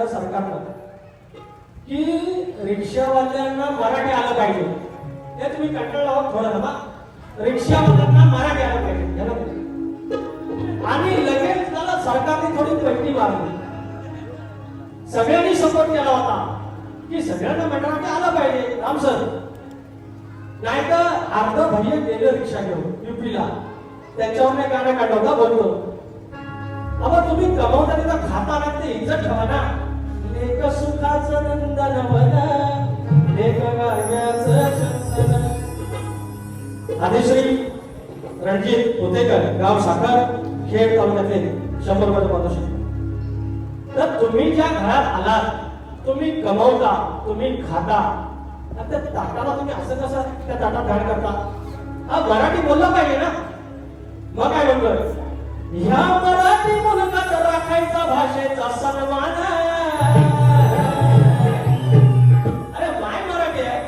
सरकारनं की रिक्षावाल्यांना मराठी आलं पाहिजे. हे तुम्ही कंटाळला आहोत थोडं ना. रिक्षावाल्यांना मराठी आलं पाहिजे आणि लगेच त्याला सरकारने थोडी पेटी मारली. सगळ्यांनी सपोर्ट केला होता की सगळ्यांना मराठी आलं पाहिजे राम सर. नाहीतर अर्ध भैया गेलं रिक्षा घेऊन युपीला, त्याच्यावर गाणं काढलं होता बोलतो. अब तुम्ही कमवता तिथं खाता ना ते इज्जत ठेवा ना. लेक सुखाचं नंदनवन, लेक गारव्याचं चंदन. आदिश्री रणजित पुतेकर, गाव साखर, खेड तालुक्यातले 100 रुपयाचं पारितोषिक. तर तुम्ही ज्या घरात आलात, तुम्ही कमवता, तुम्ही खाता, त्या ताटाला तुम्ही असं कसं त्या ताटात घाण करता. हा मराठी बोललं पाहिजे ना. मग काय म्हणतोय, ह्या मराठी मुलगात राखायचा भाषेचा सन्मान. अरे माय मराठी आहे.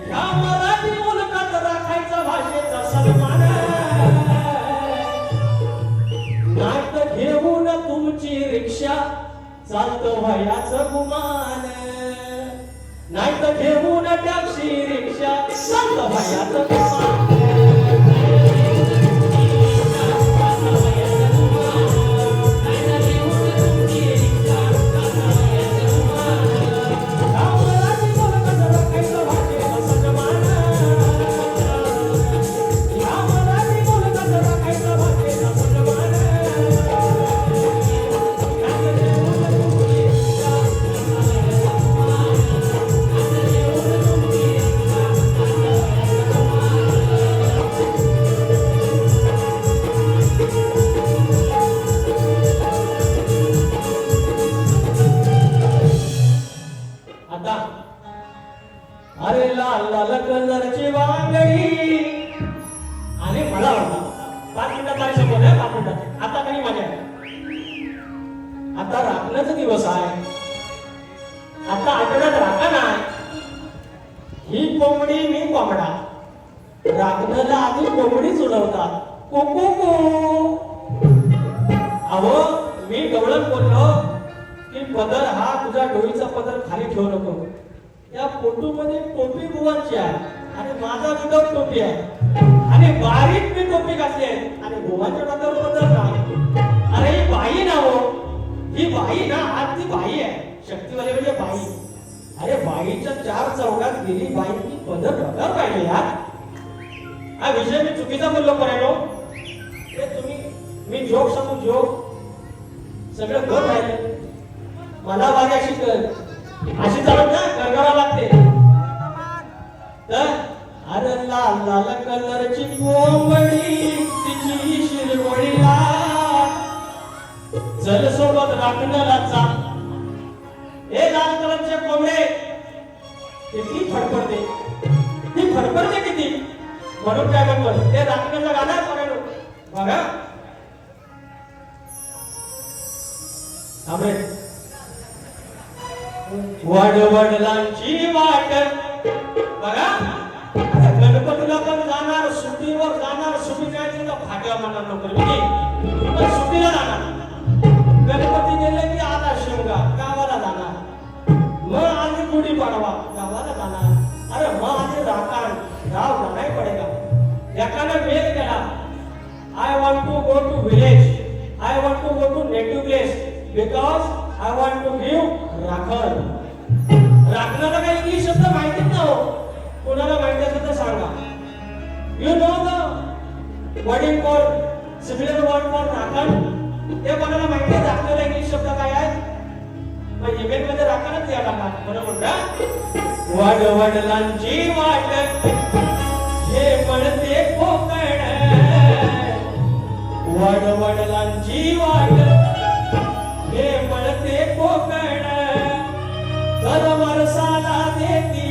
ह्या मराठी मुलगात राखायचा भाषेचा सन्मान. चालतं वयाचं गुमान नाही तर घेऊन टॅक्सी रिक्षा चालतं वयाचं गुमान आता अरे लाल लाल कलरची वांगडी आणि मला आवडतं 5 मिनिटात माझी शपथ आहे 5 मिनिटात आता काही मजा आहे आता राखण्याचा दिवस आहे आता आठवड्यात राखा नाही ही कोंबडी मी कोंबडा राखण्याला आधी कोंबडीच उडवतात को अहो मी गवळण बोललो की पदर हा तुझ्या डोळीचा पदर खाली ठेवू नको या फोटो मध्ये टोपी बुवांची आहे आणि माझा विदाऊट टोपी आहे आणि बारीक मी टोपी घातली आहे आणि बुवांच्या डोक्यावर पदर नाही अरे ही बाई ना हो ही बाई ना आज ती बाई आहे शक्तीवाली म्हणजे बाई अरे बाईच्या 4 चौकात गेली बाई ती पदर डोक्यावर पाहिजे यार हा विषय मी चुकीचा बोललो करायलो हे तुम्ही मी जोक सांगू जोक सगळं घर राहिले मला बारी अशी चालत ना गरगावा लागते तर अरे लाल लाल कलरची कोंबडी तिची शिरवळीला चल सोबत राखण्याला चा हे लाल कलरचे कोंबडे किती फडफडते किती म्हणून काय म्हणतो ते राखण्याचं गाणं बघायलो बघा आम्ही वडवडलांची वाट बघा गणपतीला पण जाणार सुट्टीवर जाणार सुट्टी काय फाट्या म्हणणार नोकरी पण सुट्टीला जाणार गणपती गेले की आला शिवगा गावाला जाणार मग आधी गुढी पाडवा गावाला जाणार अरे मग आधी राखण गाव जाणार पडेगा एकाने मेल केला I want to go to village I want to go to native place because I want to give राखण राखणाला काही इंग्लिश शब्द माहितीच ना हो कोणाला माहिती असेल तर सांगा you know the wording for similar word for राखण ते कोणाला माहिती आहे राखणाला इंग्लिश शब्द काय आहे मग ईमेल मध्ये राखणच या टाका बरोबर ना वडवडलांची वाट हे म्हणते कोकण वडवडलांची वाट हे पडते कोकण कर वरसाला देती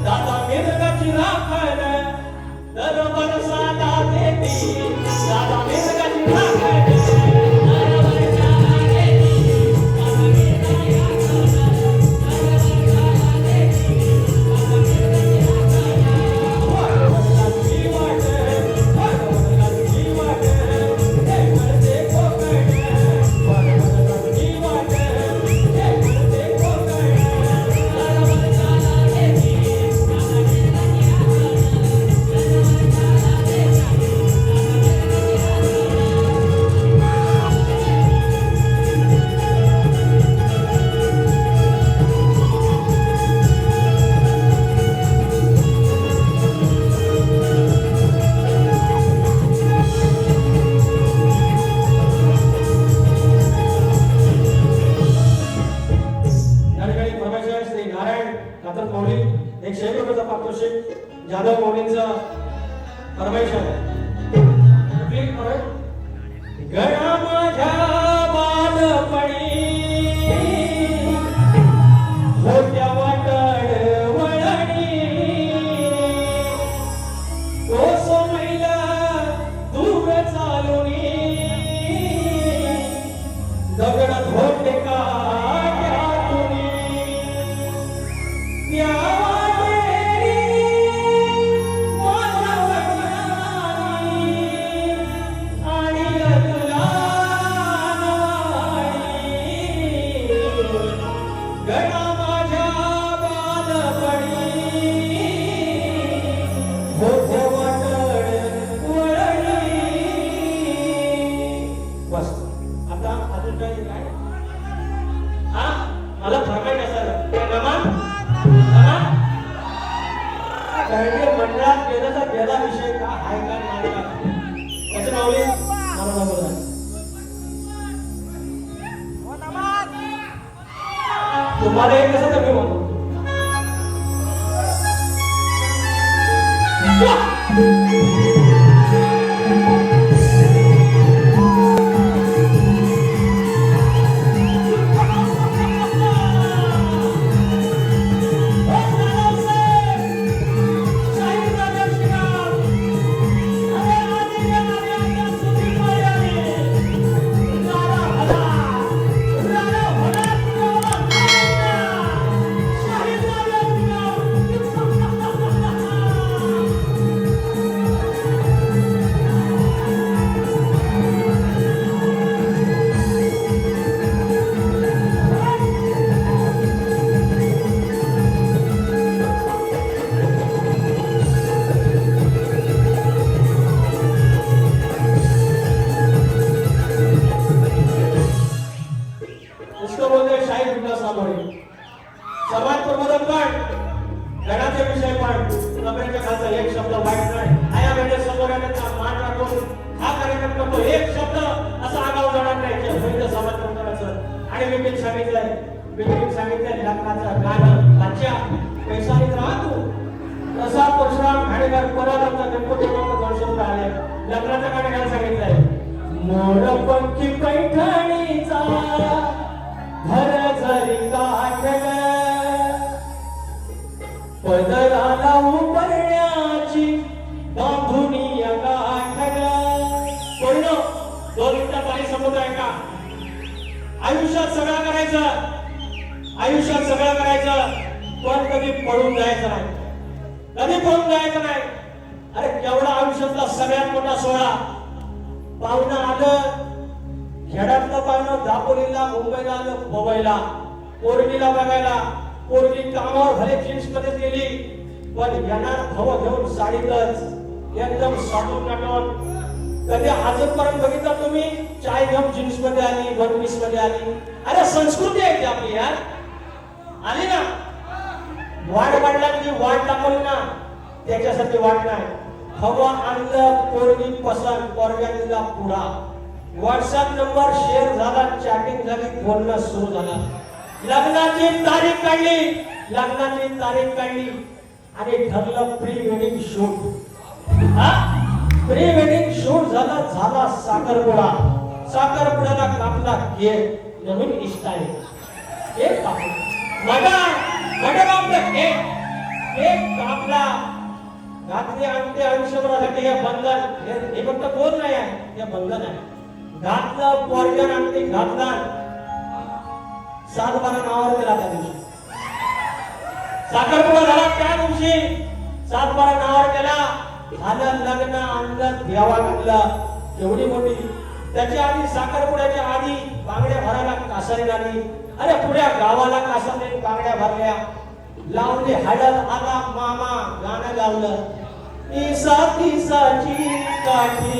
दादा मिरगाची राखण तर वरसाला देती दादा मिरगाची राखण जाधव मौलींचा फरमाईश आहे गणा माझ्या बालपणी होत्या वाटड वळणी तो सोमैला दूर चालुनी दगडात होते का आणि तुला तुम्हाला एक कसं तर मी म्हणतो इसको बोलते हैं शाही विकास सामोरे समाज प्रबोधन पण गणाचे विषय पण कमरेच्या खालचा एक शब्द वाईट नाही आया वेळेस समोर येण्याचा मान राखून हा कार्यक्रम करतो एक शब्द असा आगाऊ जाणार नाही की होईल समाज प्रबोधनाचं आणि मी सांगितलंय लग्नाचं गाणं लाच्या पैसा देत राहा तू तसा परशुराम घाणेकर परत आमचा गणपती बाप्पा 200 रुपये आले लग्नाचं गाणं घ्यायला सांगितलंय मोर पंखी पैठणीचा घर जरी गाठल पदराला उमरण्याची बांधुनी गाठल पूर्ण 2 मिनिटं पाणी समोर आहे का आयुष्यात सगळं करायचं पण कधी पळून जायचं नाही अरे केवढा आयुष्यातला सगळ्यात मोठा सोहळा पाहुणा आलं खेड्यातलं पाहुणं दापोलीला मुंबईला आलं मुंबईला पोरगीला बघायला पोरगी कामावर भले जीन्स मध्ये गेली पण येणार भाव घेऊन साडीतच एकदम साधून नटून कधी आजपर्यंत बघितलं तुम्ही चाय घेऊन जीन्स मध्ये आली वन पीस मध्ये आली अरे संस्कृती आहे ती आपली यार आली ना वाट वाढल्याची वाट दाखवली ना त्याच्यासाठी वाट नाही हवा आणलं पोरगी पसंत पोरग्याला पुढा व्हॉट्सअप नंबर शेअर झाला चॅटिंग झाली बोलणं सुरू झाला लग्नाची तारीख काढली आणि ठरलं प्री वेडिंग शूट झाला साखरपुड्याला कापला केक नवीन इष्टाने केक कापला केक कापला घातले आणते आयुष्यभरासाठी हे बंधन हे फक्त बोल नाही आहे हे बंधन आहे घातलं पोरग्यान आणते घातला 7-12 नावावर गेला त्या दिवशी साखरपुडा झाला त्या दिवशी 7-12 नावावर गेला झालं लग्न आणलं देवा घातलं एवढी मोठी त्याच्या आधी साखरपुड्याच्या आधी बांगड्या भरायला कासारी झाली अरे पुढ्या गावाला कासारी बांगड्या भरल्या लावली हळद आला मामा गाणं लावलं साथी साची काठी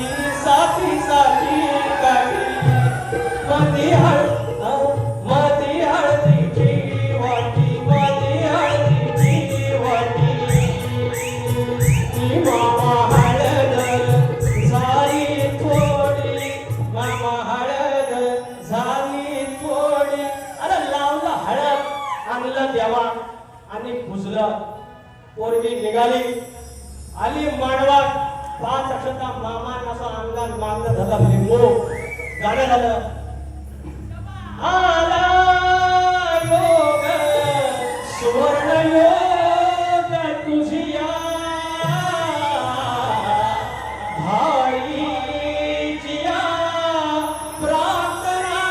मधी हळदीची वाटी मामा हळद झाली थोडी अरे लावलं हळद आणलं देवा आणि पुजलं पोरगी निघाली आली मांडवात 5 अक्षता मामा असं अंगात मागणं झालं लिंबू गाणं झालं आला योग सुवर्ण योग तुझिया भाई जिया प्रार्थना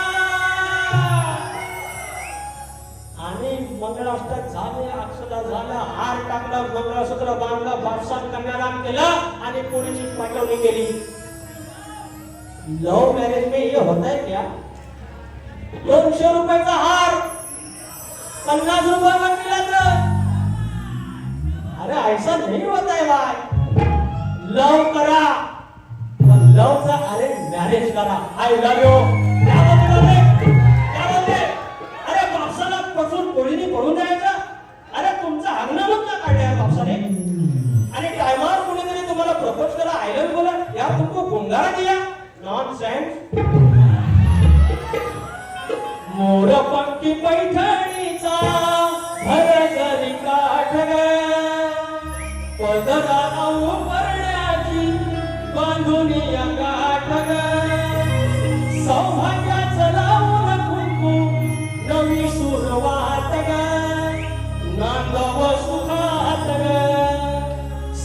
आणि मंगळाष्टक झाले अक्षता झालं हार टाकला मंगळसूत्र बांधलं बादशाह कन्यादान केलं आणि पोरीची पाठवणी केली लव मैरिज में ये होता है क्या 200 रुपयाचा हार 50 रुपयाला मिळाला अरे ऐसा नहीं होता है भाई लव करा पण लवचा अरे मॅरेज करा आय लव यू क्या बोलते अरे बापसाला पसून पोळीने पळून जायचं अरे तुमचा हंगनामच ना काढलाय बापसाने आणि टायमावर कोणीतरी तुम्हाला प्रपोज करा आय लव यू बोला यार तुमको गुंगारा दिया नॉनसेन्स मोर पंखी पैठणीचा मातीचा हरजरी काठ ग पदरा परण्याची बांधून या गाठ ग सौभाग्याचं लावून कुंकू नवी सुरुवात ग नांदव सुखात ग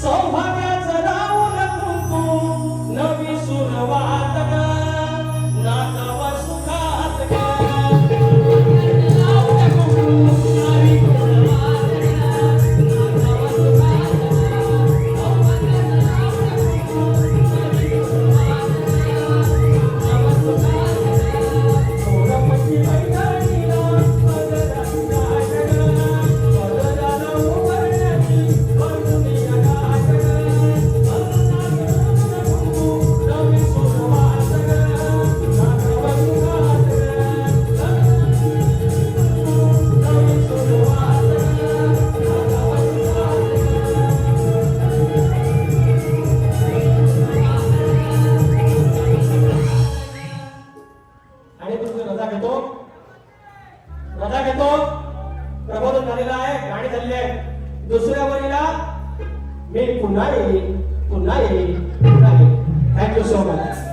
सौभाग्याचं लावून कुंकू नवी सुरुवात ग नांदव सुखात ग लावून कुंकू नवी सुरुवात ग नांदव सुखात ग सौभाग्याचं लावून कुंकू नवी सुरुवात ग नांदव सुखात ग सोरपती मैदानीला पदराची गाठ ग पदराला उभरण्याची बांधून या गाठ ग कुंकू नवी सुरुवात ग नांदव सुखात ग नवी सुरुवात ग नांदव सुखात ग आणि तुमची रजा घेतो प्रबोधन झालेलं आहे गाणी झालेली आहे दुसऱ्या वरीला मी पुन्हा येईल थँक्यू सो मच